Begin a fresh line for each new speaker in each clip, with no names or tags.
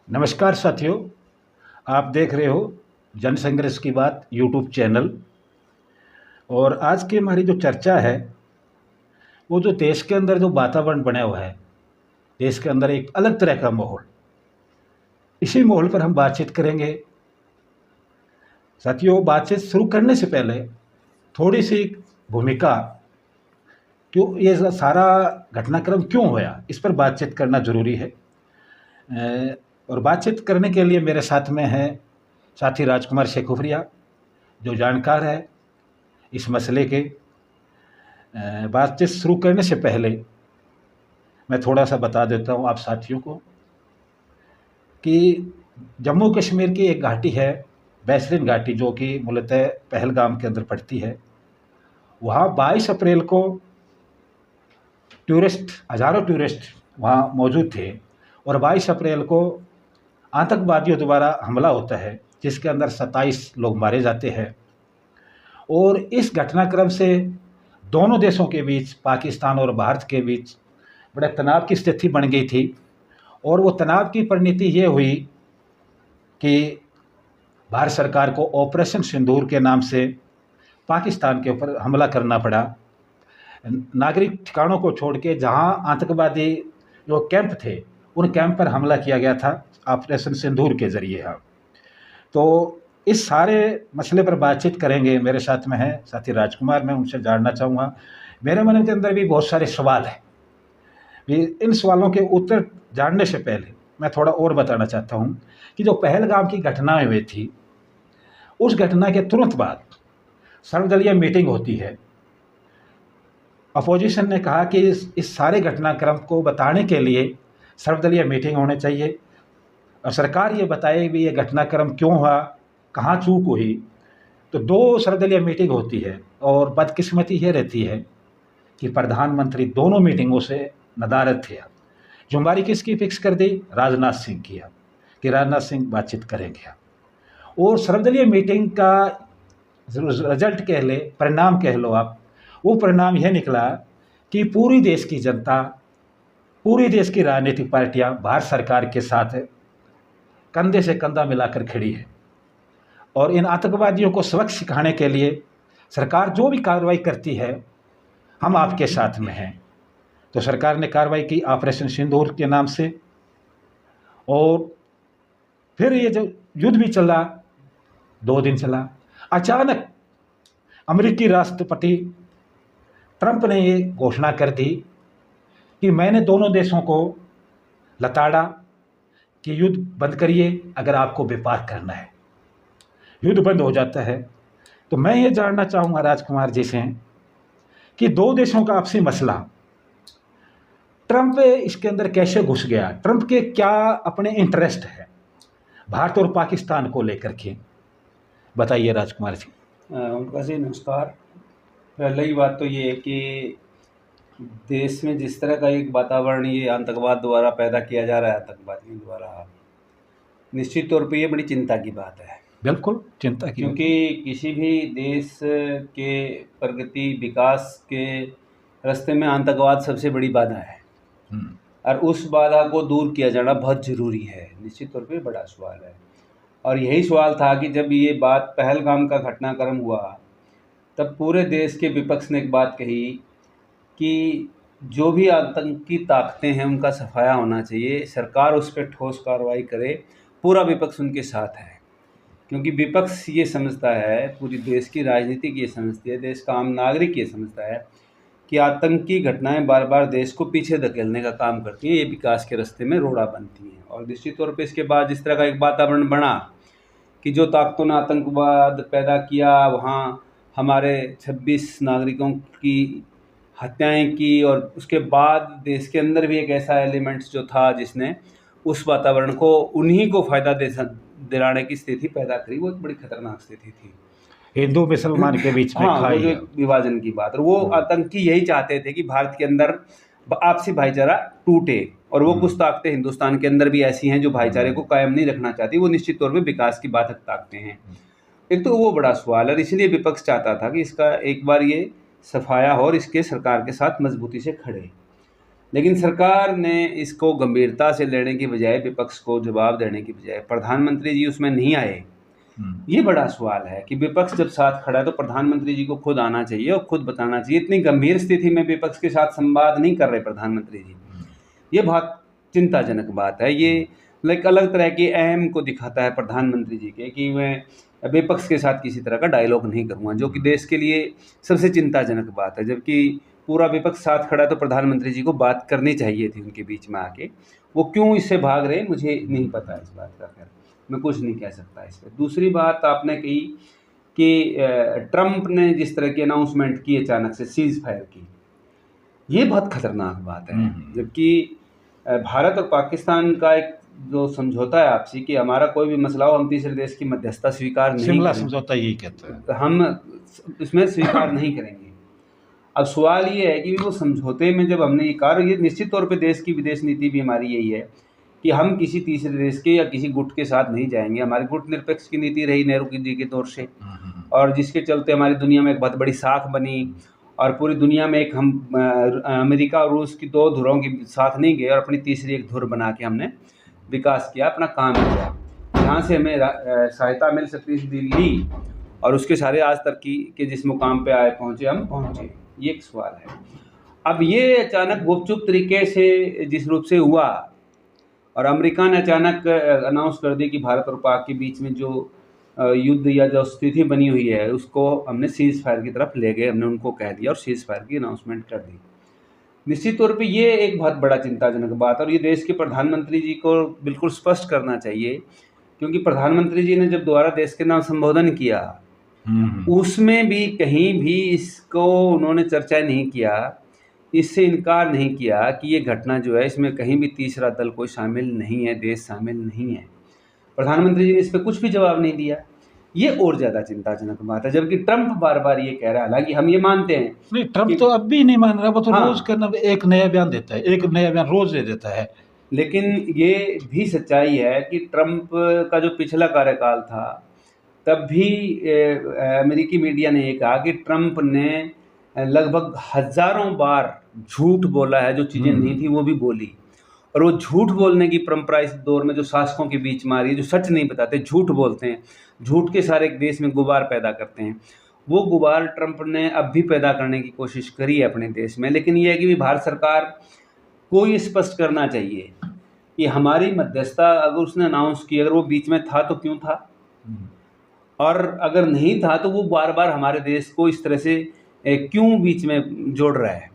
नमस्कार साथियों। आप देख रहे हो जन संघर्ष की बात यूट्यूब चैनल। और आज की हमारी जो चर्चा है वो जो देश के अंदर जो वातावरण बना हुआ है, देश के अंदर एक अलग तरह का माहौल, इसी माहौल पर हम बातचीत करेंगे। साथियों, बातचीत शुरू करने से पहले थोड़ी सी भूमिका, क्यों ये सारा घटनाक्रम क्यों होया, इस पर बातचीत करना जरूरी है। और बातचीत करने के लिए मेरे साथ में है साथी राजकुमार शेखुफरिया, जो जानकार है इस मसले के। बातचीत शुरू करने से पहले मैं थोड़ा सा बता देता हूँ आप साथियों को कि जम्मू कश्मीर की एक घाटी है, बैसलिन घाटी, जो कि मूलतः पहलगाम के अंदर पड़ती है। वहाँ 22 अप्रैल को हज़ारों टूरिस्ट वहाँ मौजूद थे और 22 अप्रैल को आतंकवादियों द्वारा हमला होता है, जिसके अंदर 27 लोग मारे जाते हैं। और इस घटनाक्रम से दोनों देशों के बीच, पाकिस्तान और भारत के बीच, बड़े तनाव की स्थिति बन गई थी। और वो तनाव की परिणति ये हुई कि भारत सरकार को ऑपरेशन सिंदूर के नाम से पाकिस्तान के ऊपर हमला करना पड़ा। नागरिक ठिकानों को छोड़ के जहाँ आतंकवादी जो कैंप थे, उन कैंप पर हमला किया गया था ऑपरेशन सिंदूर के ज़रिए। हाँ, तो इस सारे मसले पर बातचीत करेंगे। मेरे साथ में है साथी राजकुमार। मैं उनसे जानना चाहूँगा, मेरे मन के अंदर भी बहुत सारे सवाल हैं। इन सवालों के उत्तर जानने से पहले मैं थोड़ा और बताना चाहता हूँ कि जो पहलगाम की घटनाएं हुई थी, उस घटना के तुरंत बाद सर्वदलीय मीटिंग होती है। अपोजिशन ने कहा कि इस सारे घटनाक्रम को बताने के लिए सर्वदलीय मीटिंग होनी चाहिए और सरकार ये बताए भी ये घटनाक्रम क्यों हुआ, कहाँ चूक हुई। तो 2 सर्वदलीय मीटिंग होती है और बदकिस्मती ये रहती है कि प्रधानमंत्री दोनों मीटिंगों से नदारद थे। जुम्बारी किसकी फिक्स कर दी? राजनाथ सिंह की, कि राजनाथ सिंह बातचीत करेंगे। और सर्वदलीय मीटिंग का रिजल्ट कह ले, परिणाम कह लो आप, वो परिणाम यह निकला कि पूरी देश की जनता, पूरी देश की राजनीतिक पार्टियां भारत सरकार के साथ कंधे से कंधा मिलाकर खड़ी है। और इन आतंकवादियों को सबक सिखाने के लिए सरकार जो भी कार्रवाई करती है, हम आपके साथ में हैं। तो सरकार ने कार्रवाई की ऑपरेशन सिंदूर के नाम से। और फिर ये जो युद्ध भी चला, 2 दिन चला। अचानक अमेरिकी राष्ट्रपति ट्रंप ने ये घोषणा कर दी कि मैंने दोनों देशों को लताड़ा कि युद्ध बंद करिए अगर आपको व्यापार करना है। युद्ध बंद हो जाता है। तो मैं ये जानना चाहूँगा राजकुमार जी से कि 2 देशों का आपसी मसला, ट्रंप इसके अंदर कैसे घुस गया? ट्रंप के क्या अपने इंटरेस्ट है भारत और पाकिस्तान को लेकर के? बताइए राजकुमार जी।
उनका जी नमस्कार। पहली बात तो ये है कि देश में जिस तरह का एक वातावरण ये आतंकवाद द्वारा पैदा किया जा रहा है, आतंकवादियों द्वारा, निश्चित तौर पे ये बड़ी चिंता की बात है।
बिल्कुल चिंता की,
क्योंकि किसी भी देश के प्रगति विकास के रास्ते में आतंकवाद सबसे बड़ी बाधा है और उस बाधा को दूर किया जाना बहुत ज़रूरी है। निश्चित तौर पे बड़ा सवाल है और यही सवाल था कि जब ये बात पहलगाम का घटनाक्रम हुआ, तब पूरे देश के विपक्ष ने एक बात कही कि जो भी आतंकी ताकतें हैं उनका सफाया होना चाहिए, सरकार उस पर ठोस कार्रवाई करे। पूरा विपक्ष उनके साथ है, क्योंकि विपक्ष ये समझता है, पूरी देश की राजनीति ये समझती है, देश का आम नागरिक ये समझता है कि आतंकी घटनाएं बार बार देश को पीछे धकेलने का काम करती हैं, ये विकास के रास्ते में रोड़ा बनती हैं। और निश्चित तौर पे इसके बाद जिस तरह का एक वातावरण बना कि जो ताकतों ने आतंकवाद पैदा किया, वहाँ हमारे 26 नागरिकों की हत्याएं की और उसके बाद देश के अंदर भी एक ऐसा एलिमेंट्स जो था जिसने उस वातावरण को उन्हीं को फ़ायदा दिलाने की स्थिति पैदा करी, वो एक बड़ी खतरनाक स्थिति थी
हिंदू मुसलमान के बीच में।
हाँ, वो जो विभाजन की बात, और वो आतंकी यही चाहते थे कि भारत के अंदर आपसी भाईचारा टूटे। और वो कुछ ताकतें हिंदुस्तान के अंदर भी ऐसी हैं जो भाईचारे को कायम नहीं रखना चाहती, वो निश्चित तौर पे विकास की बाधक ताकतें हैं। एक तो वो बड़ा सवाल है, और इसलिए विपक्ष चाहता था कि इसका एक बार ये सफाया हो और इसके सरकार के साथ मजबूती से खड़े। लेकिन सरकार ने इसको गंभीरता से लेने की बजाय, विपक्ष को जवाब देने की बजाय, प्रधानमंत्री जी उसमें नहीं आए। ये बड़ा सवाल है कि विपक्ष जब साथ खड़ा है तो प्रधानमंत्री जी को खुद आना चाहिए और खुद बताना चाहिए। इतनी गंभीर स्थिति में विपक्ष के साथ संवाद नहीं कर रहे प्रधानमंत्री जी, ये बहुत चिंताजनक बात है। ये लाइक अलग तरह की अहम को दिखाता है प्रधानमंत्री जी के कि मैं विपक्ष के साथ किसी तरह का डायलॉग नहीं करूँगा, जो कि देश के लिए सबसे चिंताजनक बात है। जबकि पूरा विपक्ष साथ खड़ा है तो प्रधानमंत्री जी को बात करनी चाहिए थी उनके बीच में आके। वो क्यों इससे भाग रहे मुझे नहीं पता इस बात का, खैर मैं कुछ नहीं कह सकता इस पर। दूसरी बात आपने कही कि ट्रंप ने जिस तरह की अनाउंसमेंट की अचानक से सीज फायर की, ये बहुत खतरनाक बात है। जबकि भारत और पाकिस्तान का एक जो समझौता है आपसी कि हमारा कोई भी मसला हो हम तीसरे देश की मध्यस्थता स्वीकार नहीं
शिमला
करेंगे,
समझौता यही कहते हैं,
हम इसमें स्वीकार नहीं करेंगे। अब सवाल ये है कि वो समझौते में जब हमने ये कहा, ये निश्चित तौर पे देश की विदेश नीति भी हमारी यही है कि हम किसी तीसरे देश के या किसी गुट के साथ नहीं जाएंगे। हमारी गुट निरपेक्ष की नीति रही नेहरू जी के दौर से, और जिसके चलते हमारी दुनिया में एक बहुत बड़ी साख बनी और पूरी दुनिया में एक हम अमेरिका और रूस की दो धुरों के साथ नहीं गए और अपनी तीसरी एक धुर बना के हमने विकास किया, अपना काम किया। यहाँ से हमें सहायता मिल सकती थी ली और उसके सारे आज तरक्की के जिस मुकाम पे आए पहुँचे हम पहुँचे, ये एक सवाल है। अब ये अचानक गुपचुप तरीके से जिस रूप से हुआ और अमेरिका ने अचानक अनाउंस कर दी कि भारत और पाक के बीच में जो युद्ध या जो स्थिति बनी हुई है उसको हमने सीज फायर की तरफ ले गए, हमने उनको कह दिया और सीज फायर की अनाउंसमेंट कर दी। निश्चित तौर पे ये एक बहुत बड़ा चिंताजनक बात है और ये देश के प्रधानमंत्री जी को बिल्कुल स्पष्ट करना चाहिए, क्योंकि प्रधानमंत्री जी ने जब दोबारा देश के नाम संबोधन किया उसमें भी कहीं भी इसको उन्होंने चर्चा नहीं किया, इससे इनकार नहीं किया कि ये घटना जो है इसमें कहीं भी तीसरा दल कोई शामिल नहीं है, देश शामिल नहीं है। प्रधानमंत्री जी ने इस पर कुछ भी जवाब नहीं दिया, ये और ज़्यादा चिंताजनक बात है। जबकि ट्रंप बार बार ये कह रहा है, हालांकि हम ये मानते हैं
नहीं, ट्रंप तो अब भी नहीं मान रहा, वो तो रोज करना एक नया बयान देता है, एक नया बयान रोज दे देता है।
लेकिन ये भी सच्चाई है कि ट्रंप का जो पिछला कार्यकाल था तब भी अमेरिकी मीडिया ने ये कहा कि ट्रंप ने लगभग हज़ारों बार झूठ बोला है, जो चीज़ें नहीं थी वो भी बोली। और वो झूठ बोलने की परंपरा इस दौर में जो शासकों के बीच में आ रही है, जो सच नहीं बताते, झूठ बोलते हैं, झूठ के सारे देश में गुबार पैदा करते हैं, वो गुबार ट्रंप ने अब भी पैदा करने की कोशिश करी है अपने देश में। लेकिन ये है कि भारत सरकार को ये स्पष्ट करना चाहिए कि हमारी मध्यस्थता अगर उसने अनाउंस की, अगर वो बीच में था तो क्यों था, और अगर नहीं था तो वो बार बार हमारे देश को इस तरह से क्यों बीच में जोड़ रहा है।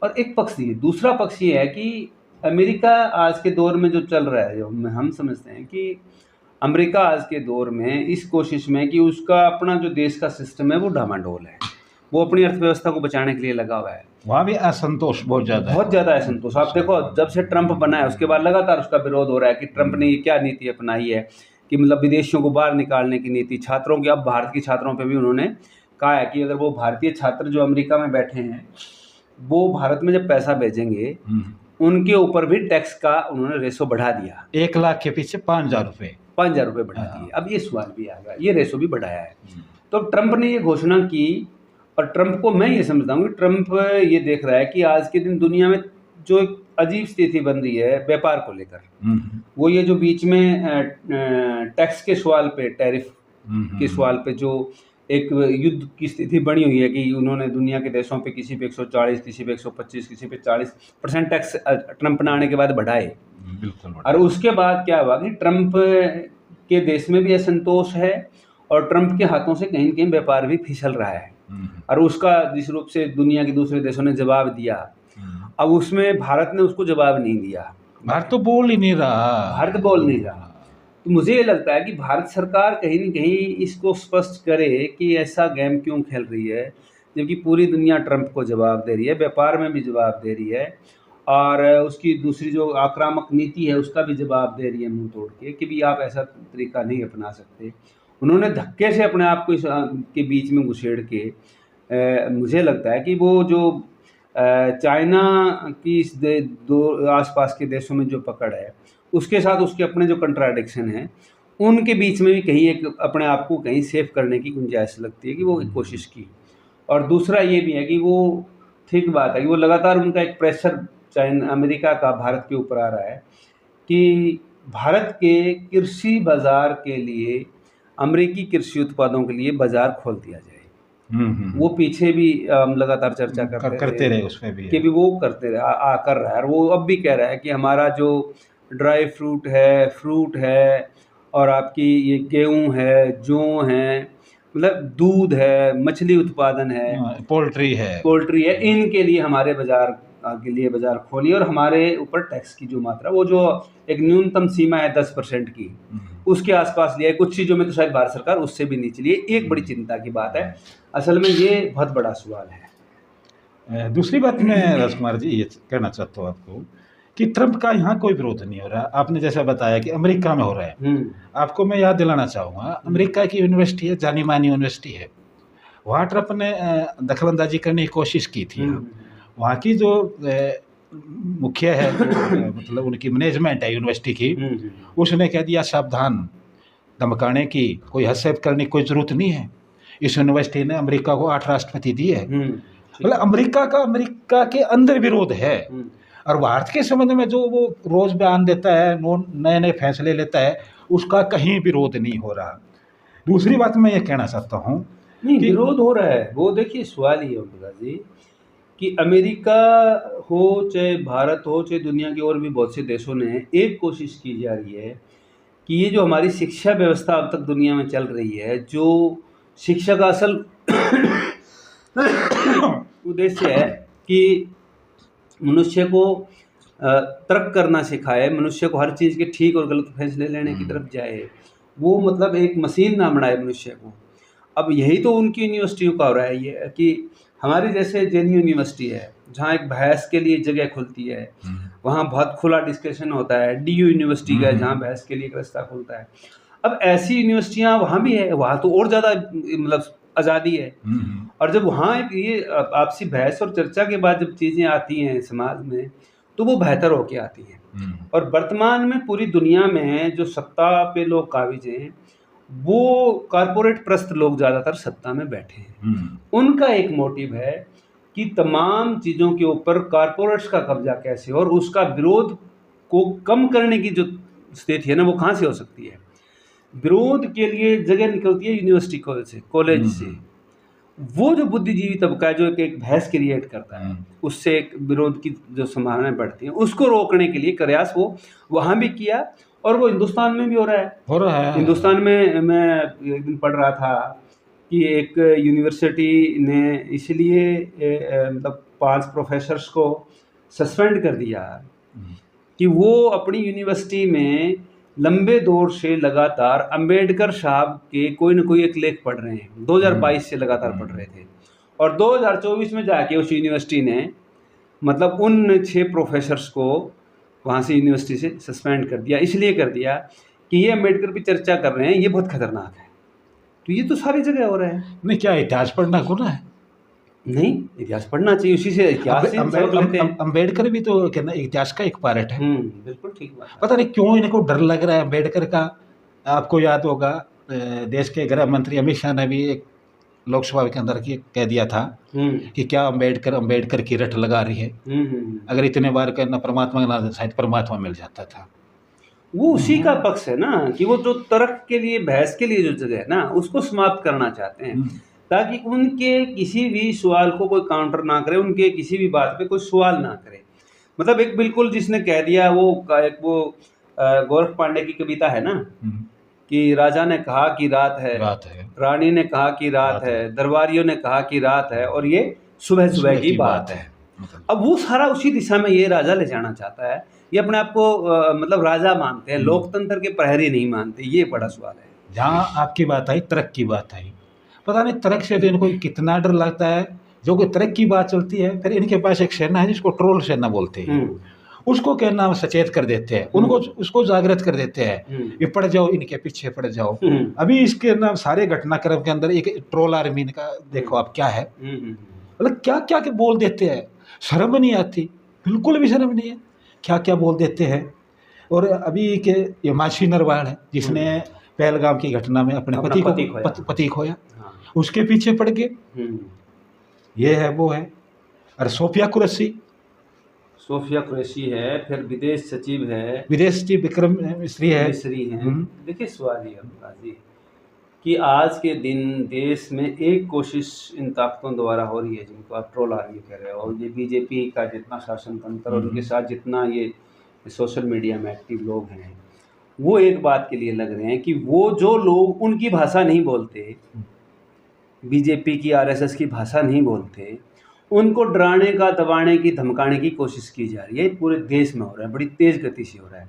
और एक पक्ष ये, दूसरा पक्ष ये है कि अमेरिका आज के दौर में जो चल रहा है, जो हम समझते हैं कि अमेरिका आज के दौर में इस कोशिश में कि उसका अपना जो देश का सिस्टम है वो डामाडोल है, वो अपनी अर्थव्यवस्था को बचाने के लिए लगा हुआ है।
वहाँ भी असंतोष बहुत ज़्यादा
असंतोष। आप देखो, जब से ट्रंप बना है उसके बाद लगातार उसका विरोध हो रहा है कि ट्रंप ने ये क्या नीति अपनाई है कि मतलब विदेशियों को बाहर निकालने की नीति, छात्रों की, अब भारत के छात्रों पे भी उन्होंने कहा है कि अगर वो भारतीय छात्र जो अमेरिका में बैठे हैं वो भारत में जब पैसा भेजेंगे उनके ऊपर भी टैक्स का उन्होंने रेशो बढ़ा दिया,
1 लाख के पीछे 5,000 रुपये
बढ़ा दिए। अब ये सवाल भी आ गया, ये रेशो भी बढ़ाया है। तो ट्रंप ने ये घोषणा की और ट्रंप को मैं ये समझता हूँ कि ट्रंप ये देख रहा है कि आज के दिन दुनिया में जो एक अजीब स्थिति बन रही है व्यापार को लेकर, वो ये जो बीच में टैक्स के सवाल पे, टैरिफ के सवाल पे जो एक युद्ध की स्थिति बनी हुई है कि उन्होंने दुनिया के देशों पे किसी पे 140, किसी पे 125, किसी पे 40% टैक्स ट्रंप ने आने के बाद बढ़ाए। और उसके बाद क्या हुआ कि ट्रंप के देश में भी असंतोष है और ट्रंप के हाथों से कहीं न कहीं व्यापार भी फिसल रहा है और उसका जिस रूप से दुनिया के दूसरे देशों ने जवाब दिया, अब उसमें भारत ने उसको जवाब नहीं दिया।
भारत तो बोल ही नहीं रहा।
तो मुझे ये लगता है कि भारत सरकार कहीं न कहीं इसको स्पष्ट करे कि ऐसा गेम क्यों खेल रही है, जबकि पूरी दुनिया ट्रंप को जवाब दे रही है, व्यापार में भी जवाब दे रही है और उसकी दूसरी जो आक्रामक नीति है उसका भी जवाब दे रही है मुंह तोड़ के कि भी आप ऐसा तरीका नहीं अपना सकते। उन्होंने धक्के से अपने आप को के बीच में घुसेड़ के मुझे लगता है कि वो जो चाइना की इस दो आसपास के देशों में जो पकड़ है उसके साथ उसके अपने जो कंट्राडिक्शन है उनके बीच में भी कहीं एक अपने आप को कहीं सेव करने की गुंजाइश लगती है कि वो एक कोशिश की। और दूसरा ये भी है कि वो, ठीक बात है कि वो लगातार उनका एक प्रेशर चाइना अमेरिका का भारत के ऊपर आ रहा है कि भारत के कृषि बाजार के लिए, अमेरिकी कृषि उत्पादों के लिए बाजार खोल दिया जाए। वो पीछे भी लगातार चर्चा
करते रहे, उसमें भी
कि भी वो करते रहे, कर रहा है। और वो अब भी कह रहा है कि हमारा जो ड्राई फ्रूट है और आपकी ये गेहूं है, जौ है, मतलब दूध है, मछली उत्पादन है,
पोल्ट्री है,
इनके लिए हमारे बाजार के लिए बाजार खोलिए और हमारे ऊपर टैक्स की जो मात्रा, वो जो एक न्यूनतम सीमा है 10% की, उसके आसपास लिया है। कुछ चीज़ों में तो शायद भारत सरकार उससे भी नीचे लिए। एक बड़ी चिंता की बात है, असल में ये बहुत बड़ा सवाल है।
दूसरी बात मैं राजकुमार जी ये कहना चाहता हूँ आपको कि ट्रंप का यहाँ कोई विरोध नहीं हो रहा। आपने जैसा बताया कि अमेरिका में हो रहा है, आपको मैं याद दिलाना चाहूँगा, अमेरिका की यूनिवर्सिटी है, जानी मानी यूनिवर्सिटी है, वहाँ ट्रंप ने दखलंदाजी करने की कोशिश की थी। वहाँ की जो मुखिया है, मतलब उनकी मैनेजमेंट है यूनिवर्सिटी की, उसने कह दिया सावधान, धमकाने की, कोई हस्तक्षेप करने की कोई ज़रूरत नहीं है। इस यूनिवर्सिटी ने अमेरिका को 8 राष्ट्रपति दिए है। मतलब अमेरिका के अंदर विरोध है। और भारत के संबंध में जो वो रोज़ बयान देता है, नए नए फैसले लेता है, उसका कहीं विरोध नहीं हो रहा। दूसरी बात मैं ये कहना चाहता हूँ,
नहीं विरोध हो रहा है, वो देखिए सवाल ही है उनका जी कि अमेरिका हो, चाहे भारत हो, चाहे दुनिया के और भी बहुत से देशों ने एक कोशिश की जा रही है कि ये जो हमारी शिक्षा व्यवस्था अब तक दुनिया में चल रही है, जो शिक्षा का असल उद्देश्य है कि मनुष्य को तर्क करना सिखाए, मनुष्य को हर चीज़ के ठीक और गलत फैसले लेने की तरफ जाए, वो मतलब एक मशीन ना बनाए मनुष्य को। अब यही तो उनकी यूनिवर्सिटियों का हो रहा है ये कि हमारी जैसे जेएनयू यूनिवर्सिटी है, जहाँ एक बहस के लिए जगह खुलती है, वहाँ बहुत खुला डिस्कशन होता है। डीयू यूनिवर्सिटी का जहाँ बहस के लिए एक रास्ता खुलता है। अब ऐसी यूनिवर्सिटियाँ वहाँ भी है, वहाँ तो और ज़्यादा मतलब आज़ादी है। और जब वहाँ एक ये आपसी बहस और चर्चा के बाद जब चीज़ें आती हैं समाज में, तो वो बेहतर होके आती हैं। और वर्तमान में पूरी दुनिया में जो सत्ता पे लोग काबिज हैं, वो कारपोरेट प्रस्त लोग ज़्यादातर सत्ता में बैठे हैं। उनका एक मोटिव है कि तमाम चीज़ों के ऊपर कारपोरेट्स का कब्जा कैसे हो, और उसका विरोध को कम करने की जो स्थिति है ना, वो कहाँ से हो सकती है। विरोध के लिए जगह निकलती है यूनिवर्सिटी कॉलेज से। वो जो बुद्धिजीवी तबका है, जो एक बहस क्रिएट करता है, उससे एक विरोध की जो संभावनाएं बढ़ती हैं, उसको रोकने के लिए प्रयास वो वहाँ भी किया, और वो हिंदुस्तान में भी हो रहा है। हिंदुस्तान में मैं एक दिन पढ़ रहा था कि एक यूनिवर्सिटी ने इसलिए मतलब 5 प्रोफेसर्स को सस्पेंड कर दिया कि वो अपनी यूनिवर्सिटी में लंबे दौर से लगातार अंबेडकर साहब के कोई न कोई एक लेख पढ़ रहे हैं। 2022 से लगातार पढ़ रहे थे, और 2024 में जाके उस यूनिवर्सिटी ने मतलब उन 6 प्रोफेसर्स को वहाँ से यूनिवर्सिटी से सस्पेंड कर दिया। इसलिए कर दिया कि ये अंबेडकर पे चर्चा कर रहे हैं, ये बहुत खतरनाक है। तो ये तो सारी जगह हो रहा है।
नहीं, क्या इतिहास पढ़ना गुनाह है?
नहीं, इतिहास पढ़ना चाहिए, उसी से इतिहास से सबक लेते हैं।
अंबेडकर भी तो कहना इतिहास का एक पार्ट है।
बिल्कुल ठीक बात।
पता नहीं क्यों इनको डर लग रहा है अंबेडकर का। आपको याद होगा देश के गृह मंत्री अमित शाह ने भी एक लोकसभा के अंदर कह दिया था कि क्या अंबेडकर की रट लगा रही है। अगर इतने बार कहना परमात्मा ना, शायद परमात्मा मिल जाता था।
वो उसी का पक्ष है ना कि वो जो तर्क के लिए, बहस के लिए जो जगह है ना, उसको समाप्त करना चाहते हैं, ताकि उनके किसी भी सवाल को कोई काउंटर ना करे, उनके किसी भी बात पे कोई सवाल ना करे। मतलब एक बिल्कुल जिसने कह दिया वो गोरख पांडे की कविता है ना कि राजा ने कहा कि रात है, रानी ने कहा कि रात है, दरबारियों ने कहा कि रात है, और ये सुबह सुबह की बात है। अब वो सारा उसी दिशा में ये राजा ले जाना चाहता है। ये अपने आप को मतलब राजा मानते हैं, लोकतंत्र के प्रहरी नहीं मानते। ये बड़ा सवाल है।
जहाँ आपकी बात आई, तर्क की बात आई, पता नहीं तर्क से तो इनको कितना डर लगता है। जो कोई तर्क की बात चलती है, फिर इनके पास एक सेना है जिसको ट्रोल सेना बोलते हैं, उसको कहना सचेत कर देते हैं, उनको उसको जागृत कर देते हैं, ये पड़ जाओ, इनके पीछे पड़ जाओ। अभी इसके नाम सारे घटनाक्रम के अंदर एक ट्रोल आर्मी का देखो आप क्या है, मतलब क्या क्या बोल देते हैं, शर्म नहीं आती, बिल्कुल भी शर्म नहीं है, क्या क्या बोल देते हैं। और अभी के ये माशी नरवाल है जिसने पहलगाम की घटना में अपने पति खोया, उसके पीछे पड़ गए, ये है वो है। और सोफिया कुरैशी
सोफिया कुरैशी है, फिर विदेश सचिव है,
विदेश सचिव विक्रम मिस्री है।
हैं। देखिए सवाल ये है जी कि आज के दिन देश में एक कोशिश इन ताकतों द्वारा हो रही है जिनको आप ट्रोल आर्मी कह रहे हो, और ये बीजेपी का जितना शासन तंत्र और उनके साथ जितना ये सोशल मीडिया में एक्टिव लोग हैं, वो एक बात के लिए लग रहे हैं कि वो जो लोग उनकी भाषा नहीं बोलते, बीजेपी की आरएसएस की भाषा नहीं बोलते, उनको डराने का, दबाने की, धमकाने की कोशिश की जा रही है। पूरे देश में हो रहा है, बड़ी तेज़ गति से हो रहा है।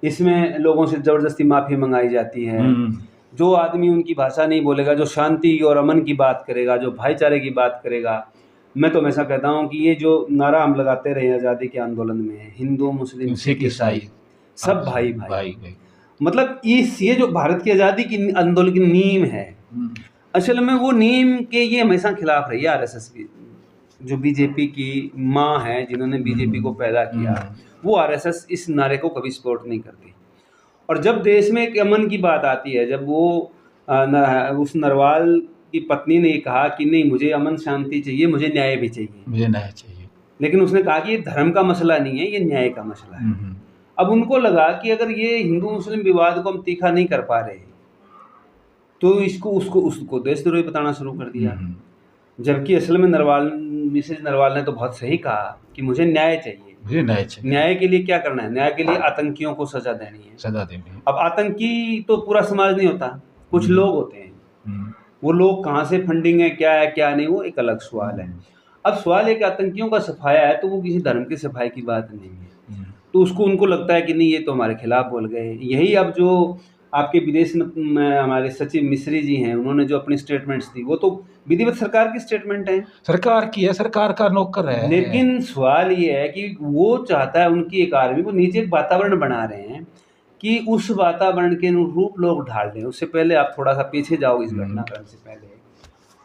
इसमें लोगों से ज़बरदस्ती माफ़ी मंगाई जाती है। जो आदमी उनकी भाषा नहीं बोलेगा, जो शांति और अमन की बात करेगा, जो भाईचारे की बात करेगा, मैं तो हमेशा कहता हूँ कि ये जो नारा हम लगाते रहे आज़ादी के आंदोलन में, हिंदू मुस्लिम सिख ईसाई सब भाई भाई, मतलब ये जो भारत की आज़ादी की आंदोलन की नींव है, असल में वो नींव के ये हमेशा खिलाफ रही है आरएसएस की, जो बीजेपी की माँ है, जिन्होंने बीजेपी को पैदा किया, वो आरएसएस इस नारे को कभी सपोर्ट नहीं करती। और जब देश में एक अमन की बात आती है, जब वो उस नरवाल की पत्नी ने कहा कि नहीं, मुझे अमन शांति चाहिए, मुझे न्याय भी चाहिए,
मुझे न्याय चाहिए, लेकिन
उसने कहा कि ये धर्म का मसला नहीं है, ये न्याय का मसला है। अब उनको लगा कि अगर ये हिंदू मुस्लिम विवाद को हम तीखा नहीं कर पा रहे, तो उसको देशद्रोही बताना शुरू कर दिया। जबकि असल में मिसेज नरवाल ने तो बहुत सही कहा कि मुझे न्याय चाहिए, मुझे न्याय चाहिए। न्याय के लिए क्या करना है? न्याय के लिए आतंकियों को सजा देनी है, सजा देनी है। अब आतंकी तो पूरा समाज नहीं होता, कुछ लोग होते हैं। वो लोग कहाँ से फंडिंग है, क्या नहीं, वो एक अलग सवाल है। अब सवाल है कि आतंकियों का सफाया है, तो वो किसी धर्म के सफाई की बात नहीं है। तो उनको लगता है कि नहीं, ये तो हमारे खिलाफ बोल गए। यही अब जो आपके विदेश में हमारे सचिव मिस्री जी हैं, उन्होंने जो अपनी स्टेटमेंट्स दी, वो तो विधिवत सरकार की स्टेटमेंट है, सरकार की है, सरकार का नौकर है। लेकिन सवाल ये है कि वो चाहता है, उनकी एक आर्मी को नीचे एक वातावरण बना रहे हैं कि उस वातावरण के अनुरूप लोग ढाल दें। उससे पहले आप थोड़ा सा पीछे जाओ, इस घटनाक्रम से पहले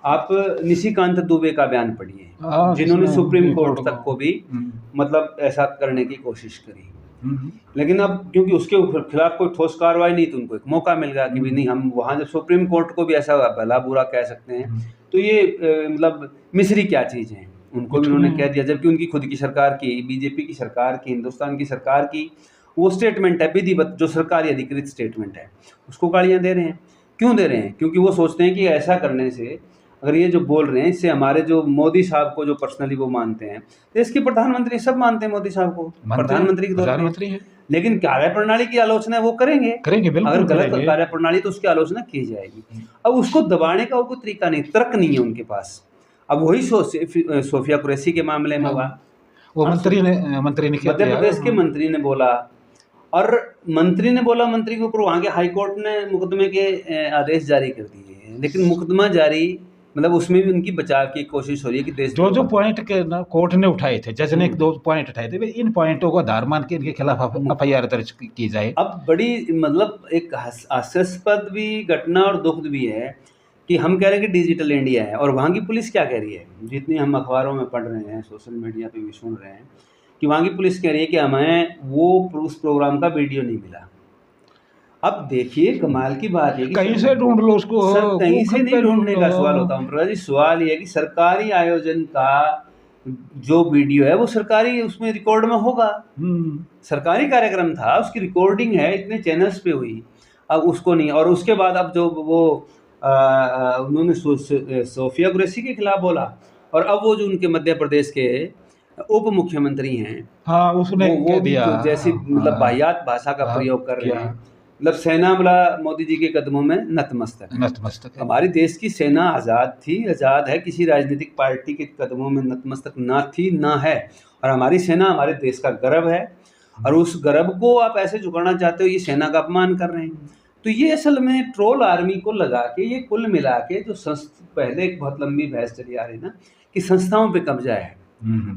आप निशिकांत दुबे का बयान पढ़िए, जिन्होंने सुप्रीम कोर्ट तक को भी मतलब ऐसा करने की कोशिश करी। लेकिन अब क्योंकि उसके खिलाफ कोई ठोस कार्रवाई नहीं, तो उनको एक मौका मिल गया कि भी नहीं, हम वहाँ जब सुप्रीम कोर्ट को भी ऐसा भला बुरा कह सकते हैं, तो ये मतलब मिस्री क्या चीज़ है, उनको भी उन्होंने कह दिया। जबकि उनकी खुद की सरकार की, बीजेपी की सरकार की, हिंदुस्तान की सरकार की वो स्टेटमेंट है विधिवत, जो सरकारी अधिकृत स्टेटमेंट है, उसको गालियाँ दे रहे हैं। क्यों दे रहे हैं? क्योंकि वो सोचते हैं कि ऐसा करने से, अगर ये जो बोल रहे हैं, इससे हमारे जो मोदी साहब को जो पर्सनली वो मानते हैं, देश के प्रधानमंत्री सब मानते हैं मोदी साहब को, प्रधानमंत्री के तौर पे, लेकिन कार्यप्रणाली की आलोचना वो करेंगे बिल्कुल। अगर गलत कार्यप्रणाली तो उसकी आलोचना की जाएगी। अब उसको दबाने का कोई तरीका नहीं, तर्क नहीं है उनके पास। अब वही सोफिया कुरैशी के मामले में हुआ, वो मंत्री ने मध्य प्रदेश के मंत्री ने बोला, और मंत्री के ऊपर वहाँ के हाई कोर्ट ने मुकदमे के आदेश जारी कर दिए। लेकिन मुकदमा जारी मतलब उसमें भी उनकी बचाव की कोशिश हो रही है कि देश जो पॉइंट के ना कोर्ट ने उठाए थे, जज ने 2 पॉइंट उठाए थे, इन पॉइंटों को आधार मान के इनके खिलाफ एफआईआर दर्ज की जाए। अब बड़ी मतलब एक हास्यास्पद भी घटना और दुख भी है कि हम कह रहे हैं कि डिजिटल इंडिया है, और वहाँ की पुलिस क्या कह रही है, जितनी हम अखबारों में पढ़ रहे हैं, सोशल मीडिया पे भी सुन रहे हैं, कि वहाँ की पुलिस कह रही है कि हमें वो उस प्रोग्राम का वीडियो नहीं मिला। अब देखिए कमाल की बात है कि कहीं से ढूंढ लो उसको, सर कहीं से नहीं ढूंढने का सवाल होता है प्रभा जी। सवाल ये है कि सरकारी आयोजन का जो वीडियो है वो सरकारी उसमें रिकॉर्ड में होगा, सरकारी कार्यक्रम था, उसकी रिकॉर्डिंग है, इतने चैनल्स पे हुई, अब उसको नहीं। और उसके बाद अब जो वो उन्होंने सोफिया कुरैशी के खिलाफ बोला, और अब वो जो उनके मध्य प्रदेश के उप मुख्यमंत्री हैं, हाँ, उसने वो भी जैसी मतलब वाहियात भाषा का प्रयोग कर रहे हैं। मतलब सेना बोला मोदी जी के कदमों में नतमस्तक है। हमारी देश की सेना आज़ाद थी, आज़ाद है, किसी राजनीतिक पार्टी के कदमों में नतमस्तक ना थी ना है। और हमारी सेना हमारे देश का गर्व है, और उस गर्व को आप ऐसे झुकाना चाहते हो, ये सेना का अपमान कर रहे हैं। तो ये असल में ट्रोल आर्मी को लगा के, ये कुल मिला के जो पहले एक बहुत लंबी बहस चली आ रही ना कि संस्थाओं पे कब्जा है,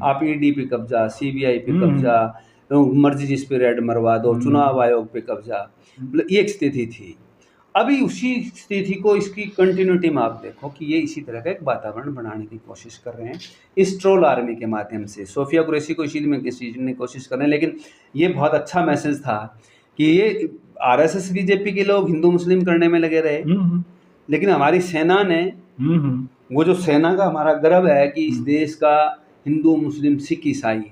आप ईडी पे कब्जा, सीबीआई पे कब्जा, मर्जी जिस पे रेड मरवा दो, चुनाव आयोग पे कब्जा, मतलब ये एक स्थिति थी। अभी उसी स्थिति को, इसकी कंटिन्यूटी में आप देखो कि ये इसी तरह का एक वातावरण बनाने की कोशिश कर रहे हैं इस ट्रोल आर्मी के माध्यम से। सोफिया कुरैशी को इसी में किसी कोशिश कर रहे हैं, लेकिन ये बहुत अच्छा मैसेज था कि ये आरएसएस बीजेपी के लोग हिंदू मुस्लिम करने में लगे रहे, लेकिन हमारी सेना ने, वो जो सेना का हमारा गर्व है कि इस देश का हिंदू मुस्लिम सिख ईसाई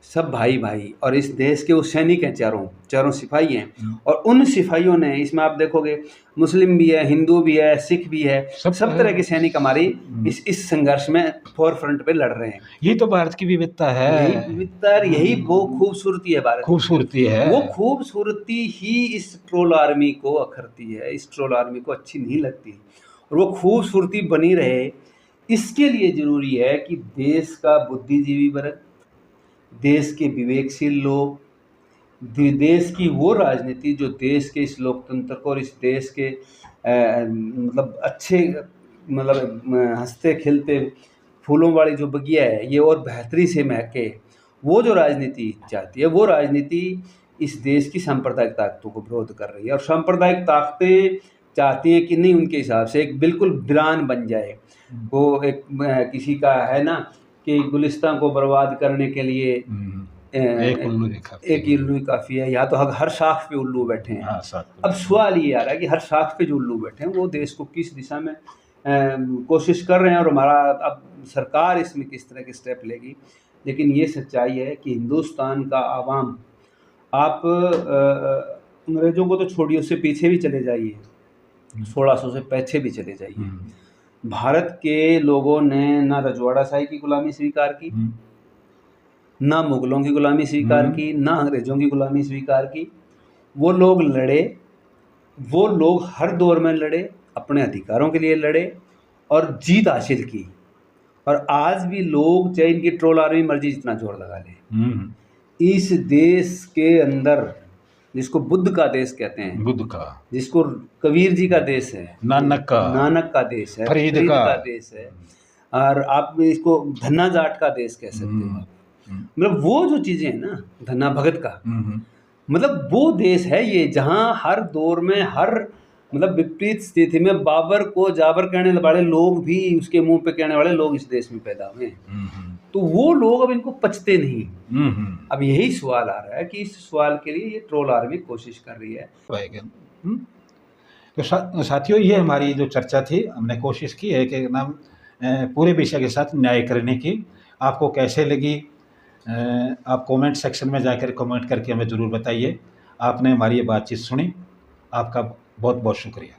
सब भाई भाई, और इस देश के वो सैनिक हैं, चारों सिपाही हैं। और उन सिपाहियों ने, इसमें आप देखोगे मुस्लिम भी है, हिंदू भी है, सिख भी है, सब तरह के सैनिक हमारी इस संघर्ष में फोर फ्रंट पे लड़ रहे हैं।
ये तो भारत की विविधता है,
यही विविधता, यही वो खूबसूरती है भारत,
खूबसूरती है।
वो खूबसूरती ही इस ट्रोल आर्मी को अखरती है, इस ट्रोल आर्मी को अच्छी नहीं लगती, और वो खूबसूरती बनी रहे इसके लिए जरूरी है कि देश का बुद्धिजीवी वर्ग, देश के विवेकशील लोग, देश की वो राजनीति जो देश के इस लोकतंत्र को और इस देश के मतलब अच्छे, मतलब हंसते खिलते फूलों वाली जो बगिया है ये और बेहतरी से महके, वो जो राजनीति चाहती है, वो राजनीति इस देश की सांप्रदायिक ताकतों को विरोध कर रही है। और सांप्रदायिक ताकतें चाहती हैं कि नहीं, उनके हिसाब से एक बिल्कुल वीरान बन जाए। वो एक किसी का है ना कि गुलिस्तान को बर्बाद करने के लिए
एक
उल्लू काफ़ी है, या तो हर शाख पे उल्लू बैठे हैं। अब सवाल ये आ रहा है कि हर शाख पे जो उल्लू बैठे हैं वो देश को किस दिशा में कोशिश कर रहे हैं, और हमारा अब सरकार इसमें किस तरह के स्टेप लेगी। लेकिन ये सच्चाई है कि हिंदुस्तान का आवाम, आप अंग्रेज़ों को तो छोड़िए, उससे पीछे भी चले जाइए, 1600 से पीछे भी चले जाइए, भारत के लोगों ने ना रजवाड़ा शाही की गुलामी स्वीकार की, ना मुगलों की गुलामी स्वीकार की, ना अंग्रेज़ों की गुलामी स्वीकार की। वो लोग लड़े, वो लोग हर दौर में लड़े, अपने अधिकारों के लिए लड़े और जीत हासिल की। और आज भी लोग, चाहे इनकी ट्रोल आर्मी मर्जी जितना जोर लगा ले, इस देश के अंदर, जिसको बुद्ध का देश कहते हैं,
बुद्ध का,
जिसको कबीर जी का देश है, नानक का देश है,
फरीद
का देश है, और आप इसको धन्ना जाट का देश कह सकते हो। मतलब वो जो चीज़ें हैं ना, धन्ना भगत का, मतलब वो देश है ये, जहाँ हर दौर में, हर मतलब विपरीत स्थिति में बाबर को जाबर कहने वाले लोग भी, उसके मुंह पे कहने वाले लोग इस देश में पैदा हुए हैं। तो वो लोग अब इनको पचते नहीं। अब यही सवाल आ रहा है कि इस सवाल के लिए ये ट्रोल आर्मी कोशिश कर रही है।
तो साथियों, ये हमारी जो चर्चा थी, हमने कोशिश की है कि नाम पूरे विषय के साथ न्याय करने की। आपको कैसे लगी, आप कमेंट सेक्शन में जाकर कमेंट करके हमें ज़रूर बताइए। आपने हमारी ये बातचीत सुनी, आपका बहुत बहुत शुक्रिया।